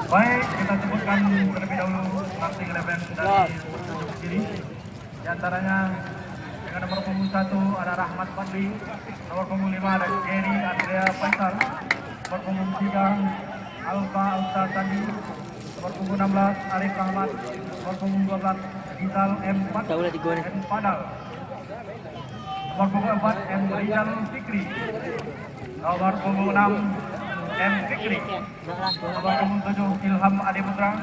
Baik, kita sebutkan terlebih dahulu starting eleven dari sendiri. Di antaranya dengan nomor punggung 1 ada Rahmat Fadli, nomor punggung 5 ada Gary Andrea Faisal, nomor punggung 3 Alfa Alsa Sandi, nomor punggung 16 Arif Rahmat, nomor punggung 12 Rizal M. Padal, nomor punggung 4 M. Rizal Fikri, nomor punggung 6 M. Fikri, nomor punggung 7 Ilham Ade Putra,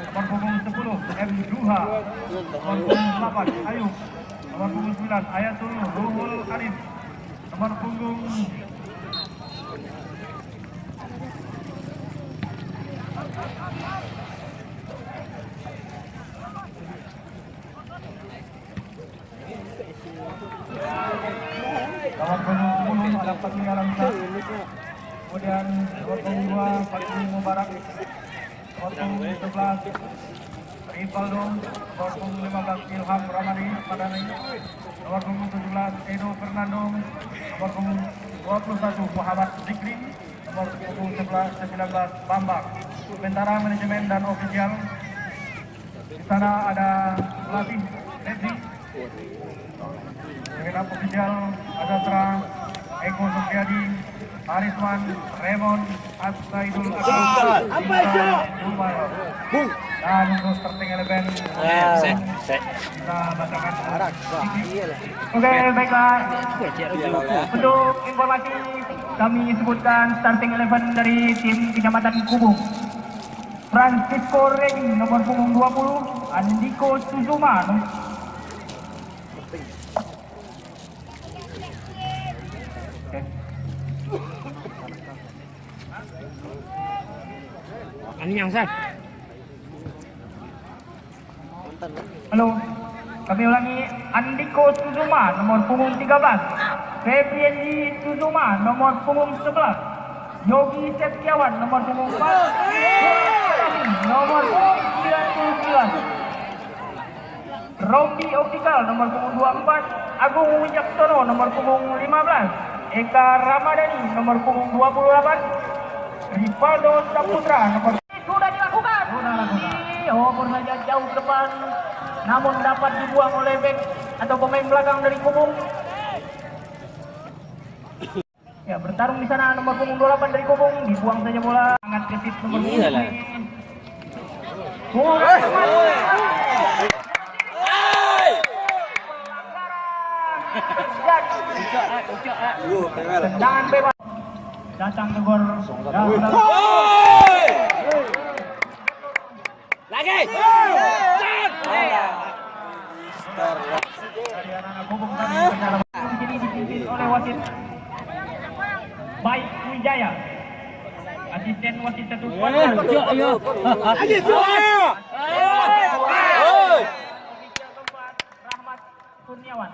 nomor punggung 10 M. Duha, nomor punggung 8 Ayub, nomor punggung 9 Ayatul Ruhul Arif, nomor punggung 10 ada Fatih Alamsa, kemudian nomor punggung 2 Fatih Mubarak, nomor punggung 11 Rivaldo, nomor punggung 15 Ilham Ramadi Padani, nomor punggung 17 Edo Fernando, nomor punggung 21 Muhammad Zikri, nomor punggung 19 Bambang. Sementara manajemen dan ofisial di sana ada pelatih Redzi, segenap ofisial ada Terang, Eko Supriyadi, Harisman, Raymond, Assaidul Akbar, dan untuk starting eleven kita bacakan. Oke, baiklah. Untuk informasi kami sebutkan starting eleven dari tim Kecamatan Kubung. Francisco Regi nomor punggung 20, Andiko Suzuma Ini yang San. Halo, kami ulangi. Andiko Suzuma nomor punggung 13, Febrianji Suzuma nomor punggung 11, Yogi Setiawan nomor punggung 4, nomor punggung 99, Rombi Optikal nomor punggung 24, Agung Wijaksono nomor punggung 15, Eka Ramadhani nomor punggung 28, Rivaldo Saputra nomor sudah dilakukan. Walaupun saja jauh ke depan, namun dapat dibuang oleh bek atau pemain belakang dari Kubung. Ya, bertarung di sana nomor punggung 28 dari Kubung, dibuang saja bola. Sangat kesit nomor punggung. Tendangan bebas. Datang ke gol. Lagi. Jadi dipimpin oleh wasit Baik Wijaya, asisten wasit satu. Ayo. Rahmat Kurniawan.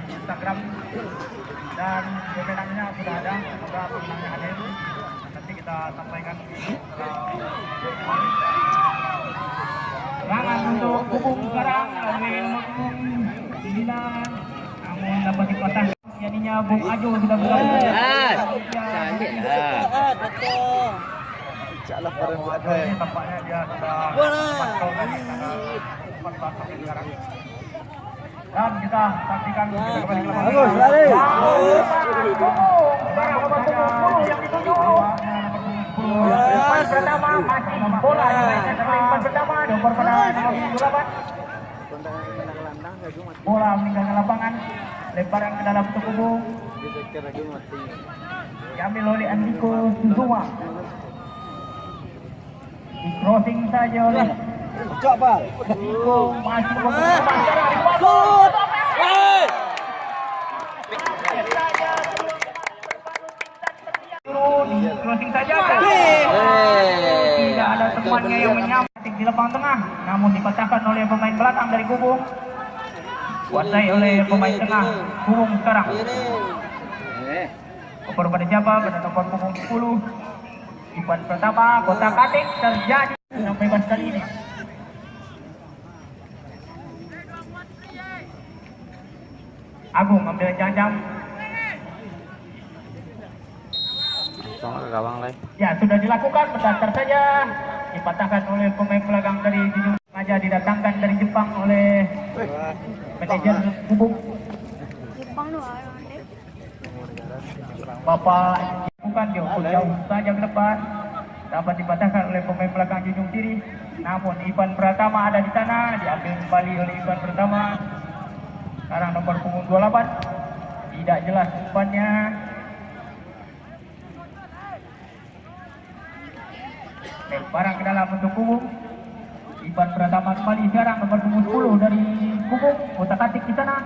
Instagram dan pemenangnya sudah ada, semoga pemenangnya hadir. Nanti kita sampaikan serangan untuk Kubung sekarang oleh nomor 9, namun dapat dikuasai. Jadinya Bung Ajo sudah bergabung. Cantik lah. Betul. Insyaallah pada Ajo ini tampaknya dia sudah pasal dari sana 14 sampai sekarang. Dan kita saksikan kembali ke lapangan. Bagus, lari. Yang dituju umpan pertama masih bola yang lainnya setelah umpan pertama nomor pada nomor 28. Bola meninggalkan lapangan, lemparan ke dalam tubuh. Diambil oleh Andiko Suzuma. Di crossing saja oleh Coba. Andiko, masih di crossing saja. Tidak ada temannya yang menyambut di lapangan tengah, namun dipecahkan oleh pemain belakang dari Kubung. Kuasai oleh pemain tengah Kubung sekarang. Oper pada siapa? Pada nomor punggung 10. Umpan pertama kotak atik terjadi yang bebas kali ini. Agung ambil jam-jam. kosong ke gawang lagi. Ya, sudah dilakukan, berdasar saja. Dipatahkan oleh pemain belakang dari Junjung. Sengaja didatangkan dari Jepang oleh manajer Kubung. Bapak bukan jauh saja ke depan. Dapat dipatahkan oleh pemain belakang Junjung Siri. Namun Ivan Pratama ada di sana, diambil kembali oleh Ivan Pratama. Sekarang nomor punggung 28. Tidak jelas umpannya. Barang ke dalam untuk Kubung. Ivan Pratama kembali sekarang nomor punggung 10 dari Kubung. Otak-atik di sana.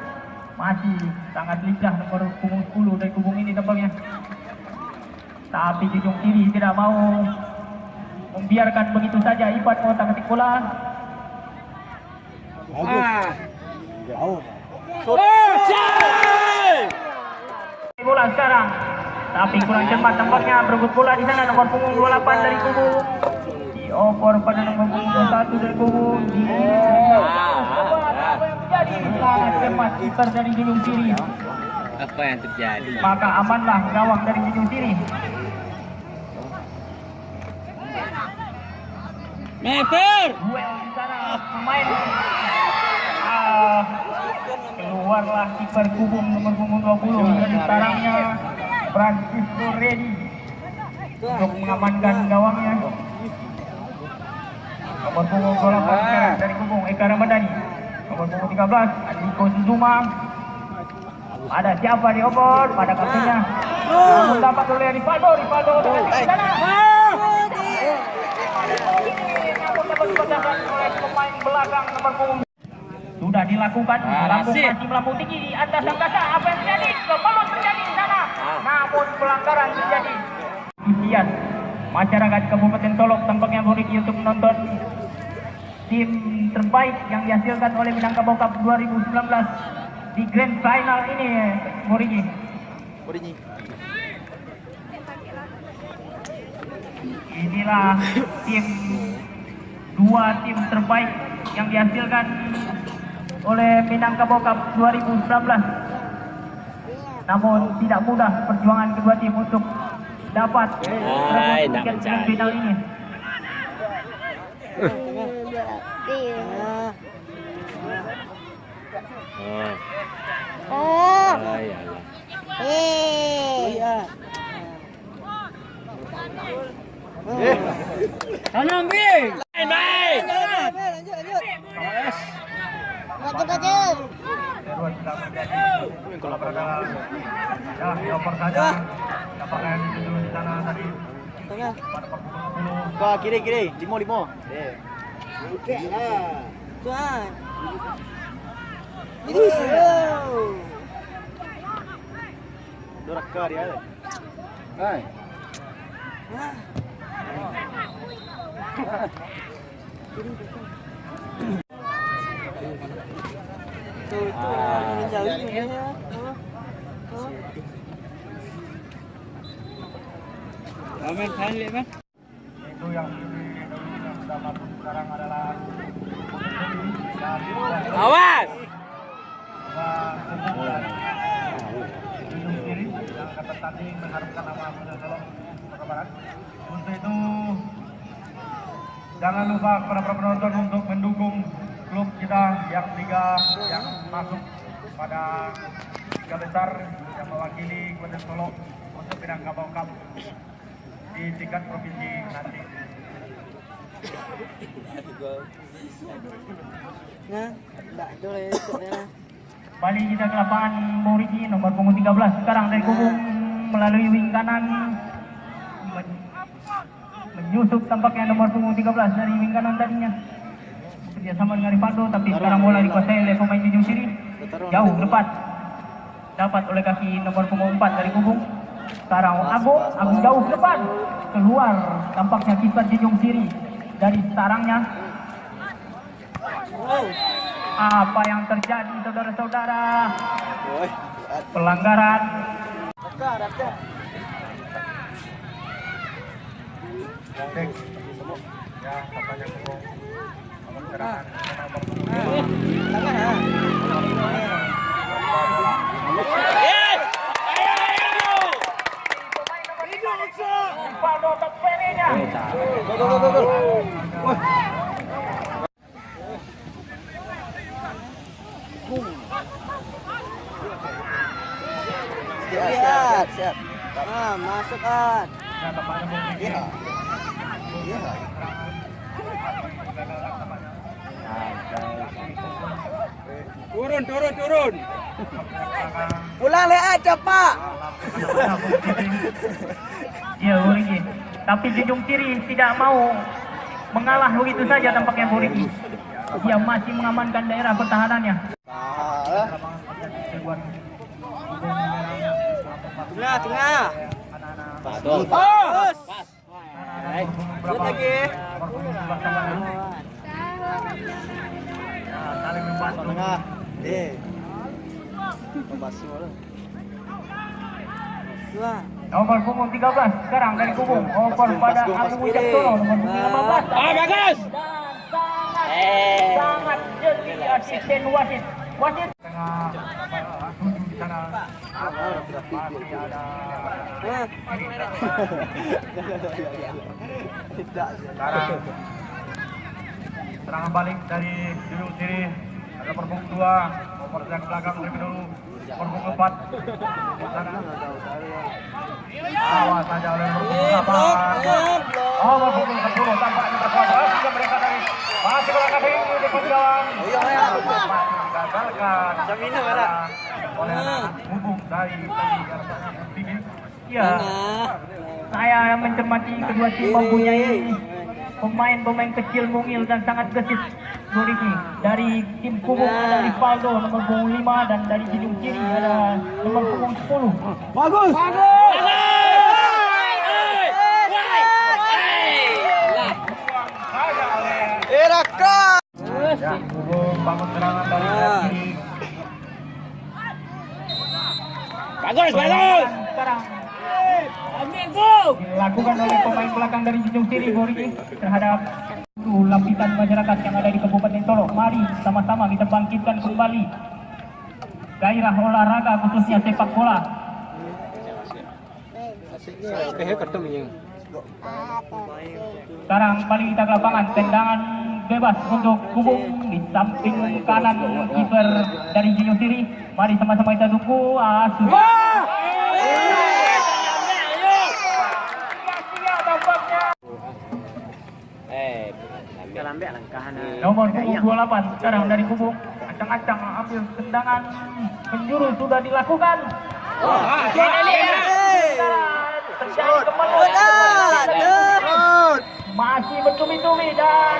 Masih sangat lincah nomor punggung 10 dari Kubung ini tampaknya. Tapi Junjung Siri tidak mau membiarkan begitu saja Ivan otak-atik bola. Jauh. Bola sekarang. Tapi kurang cepat tampaknya berebut bola di sana nomor punggung 28 dari Kubung. Dioper pada nomor punggung 21 dari Kubung. Jadi sangat cepat kiper dari Junjung Siri. Apa yang terjadi? Maka amanlah gawang dari Junjung Siri. Meter. Duel di sana pemain. Keluarlah kiper Kubung nomor punggung 20 dari sarangnya Francisco Redi untuk mengamankan gawangnya. Nomor punggung 28 dari Kubung Eka Ramadhani. Nomor punggung 13 Andiko Suzuma. Ada siapa di opor pada kaptennya? Namun dapat oleh Rivaldo di sana. Namun dapat dipatahkan oleh pemain belakang nomor punggung. Sudah dilakukan, lambung masih melambung tinggi di atas angkasa. Apa yang terjadi? Belum terjadi di sana. Namun pelanggaran terjadi. Isian masyarakat Kabupaten Solok tampaknya mudik untuk menonton tim terbaik yang dihasilkan oleh Minangkabau Cup 2019 di Grand Final ini, Murigi. Inilah dua tim terbaik yang dihasilkan oleh Minangkabau Cup 2019. Namun tidak mudah perjuangan kedua tim untuk dapat merebut tiket grand final ini. Tanam Bing. Main. Kedua sudah menjadi kalau berada ya dioper saja. Apakah yang dituju di sana tadi pada pukul 10. Wah, kiri. Limo. Oke lah. Tuan. Ini. Doraka dia. Hai. Amin, kali kan? Itu yang sudah masuk sekarang adalah Awas. Junjung Siri yang akan bertanding mengharumkan nama Solok Sumatera Barat. Untuk itu jangan lupa para penonton untuk mendukung klub kita yang masuk pada tiga besar yang mewakili Kabupaten Solok untuk Minangkabau Cup di tingkat provinsi nanti. Kembali kita ke lapangan Morigi nomor punggung 13 sekarang dari Kubung melalui wing kanan menyusup tampaknya nomor punggung 13 dari wing kanan tadinya kerjasama dengan Rivaldo, tapi sekarang bola dikuasai oleh pemain Junjung Siri jauh ke depan, dapat oleh kaki nomor punggung 4 dari Kubung. Sekarang Agung jauh ke depan, keluar tampaknya kiper Junjung Siri dari sarangnya. Apa yang terjadi saudara-saudara? Pelanggaran. Ya, katanya Kubung. Siap. Masuk kan. Ya, tampaknya mungkin Iya. Turun. Pulang lihat cepat. Ya, Buriki. Tapi Junjung Kiri tidak mau mengalah begitu saja tampaknya Buriki. Dia masih mengamankan daerah pertahanannya. Tengah. Betul. Pas. Berapa lagi. Saling membantu. Tengah. Pembasuh lah. Nomor punggung 13 sekarang dari Kubung. Over pada Abu Wicaksono nomor punggung 15. Bagus. Sangat jeli asisten wasit. Wasit tengah tuju di sana. Masih ada sekarang serangan balik dari Junjung Kiri. Ada punggung 2 nomor yang belakang lebih dulu. Punggung 4 di sana. Awas saja oleh punggung 8. Oh, punggung 10 tampaknya terkuat. Juga mereka dari masih kurang kali ini di jalan. Masih digagalkan. Minum ada. Oleh anak Kubung dari tinggi. Ya, saya mencermati kedua tim mempunyai pemain-pemain kecil mungil dan sangat gesit. Buriki dari tim Kubung ada Rivaldo nomor punggung 5 dan dari Junjung Kiri ada nomor punggung 10. Bagus. Raka. Ya, Kubung bangun serangan dari kiri. Bagus. Sekarang dilakukan oleh pemain belakang dari Junjung Kiri Buriki terhadap lapisan masyarakat yang ada di Kabupaten Solo. Mari sama-sama kita bangkitkan kembali gairah olahraga khususnya sepak bola. Sekarang kembali kita ke lapangan, tendangan bebas untuk Kubung di samping kanan kiper dari Junjung Kiri. Mari sama-sama kita tunggu. Nomor punggung 28 sekarang dari Kubung. Acang-acang ambil tendangan penjuru sudah dilakukan. Terjadi kemaluan. Masih bertumi-tumi dan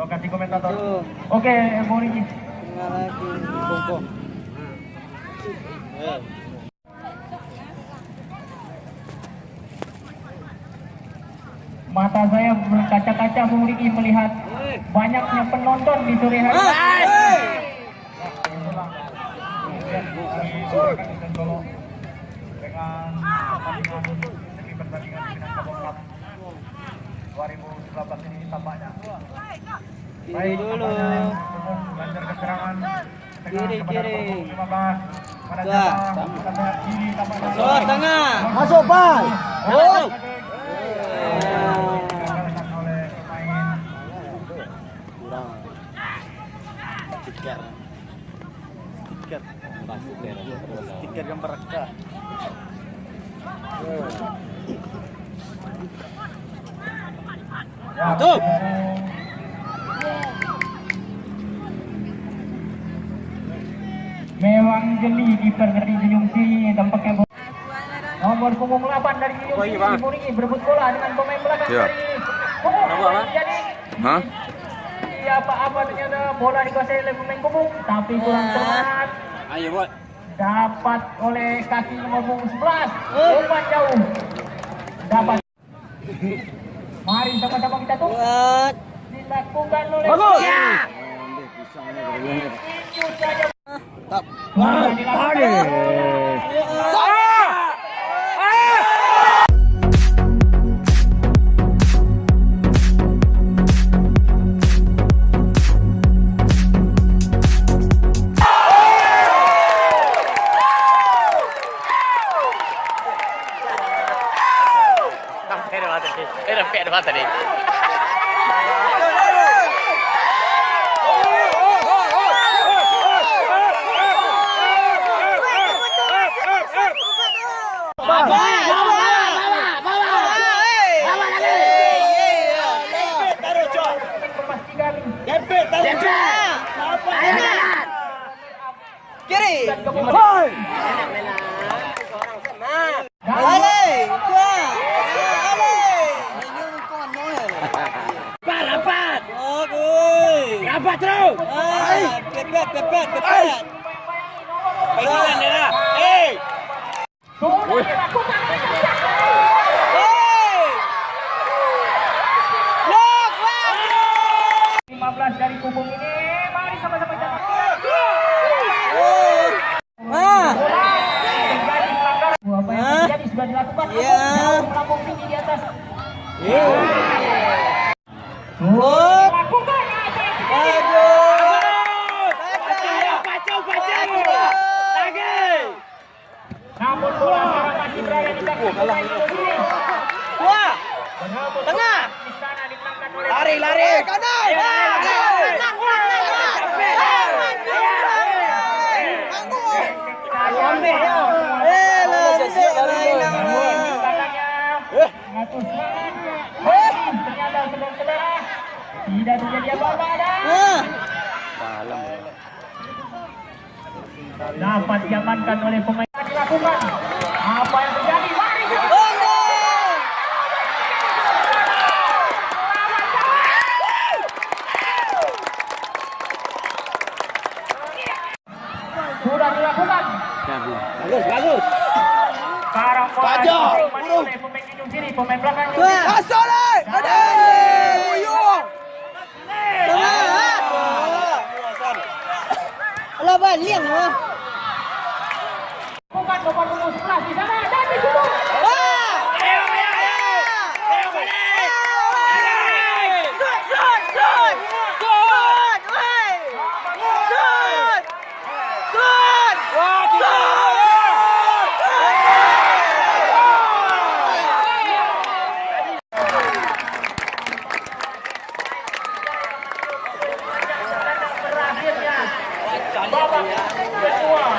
lokasi komentator. Oke, Buriki. Mata saya berkaca-kaca Buriki melihat banyaknya penonton di sore hari. Dengan pertandingan di Minangkabau 2019 ini tampaknya. Baik dulu. Lancar keserangan kiri. 15 pada kiri tampaknya. Tengah. Masuk pas. Oleh pemain Stiker gambar Raka. Tuh. Memang jeli kiper dari Junjung Kiri tampaknya. Nomor punggung 8 dari Junjung Kiri Buriki berebut bola dengan pemain belakang dari Kubung. Jadi apa ternyata bola dikuasai oleh pemain Kubung tapi kurang tepat. Ayo, Bot. Dapat oleh kaki nomor punggung 11. Umpan jauh. Dapat. Mari sama-sama kita tunggu. Dilakukan oleh Bagus. Tinju saja. Kiri. Hoi. Ale, kuat. Ale. Ini kawan Noel. Rapat. Bagus. Rapat terus. Pepet. Pegangan dia dah. Wih. Lock, bagus. 15 dari kubung ini. Mari sama-sama jalan. Apa yang terjadi sudah dilakukan. Melambung tinggi di atas. Lakukan apa yang terjadi. Lagi. Namun bola sekarang masih berada di kaki pemain Indonesia. Wah. Berebut Tengah. di sana dimenangkan oleh Lari. Kanan. Ternyata saudara-saudara tidak terjadi apa-apa dapat diamankan oleh pemain. Dilakukan apa yang terjadi. Mari sudah dilakukan. Bagus. Sekarang bola Pajak. dimainkan oleh pemain ujung kiri, pemain belakang. Masuk le. Ada. Uyuh. Alah ban liang ah. Bukan nomor 11 di sana dan di situ. Ayo balik. Wah, kita. Berakhirnya babak kedua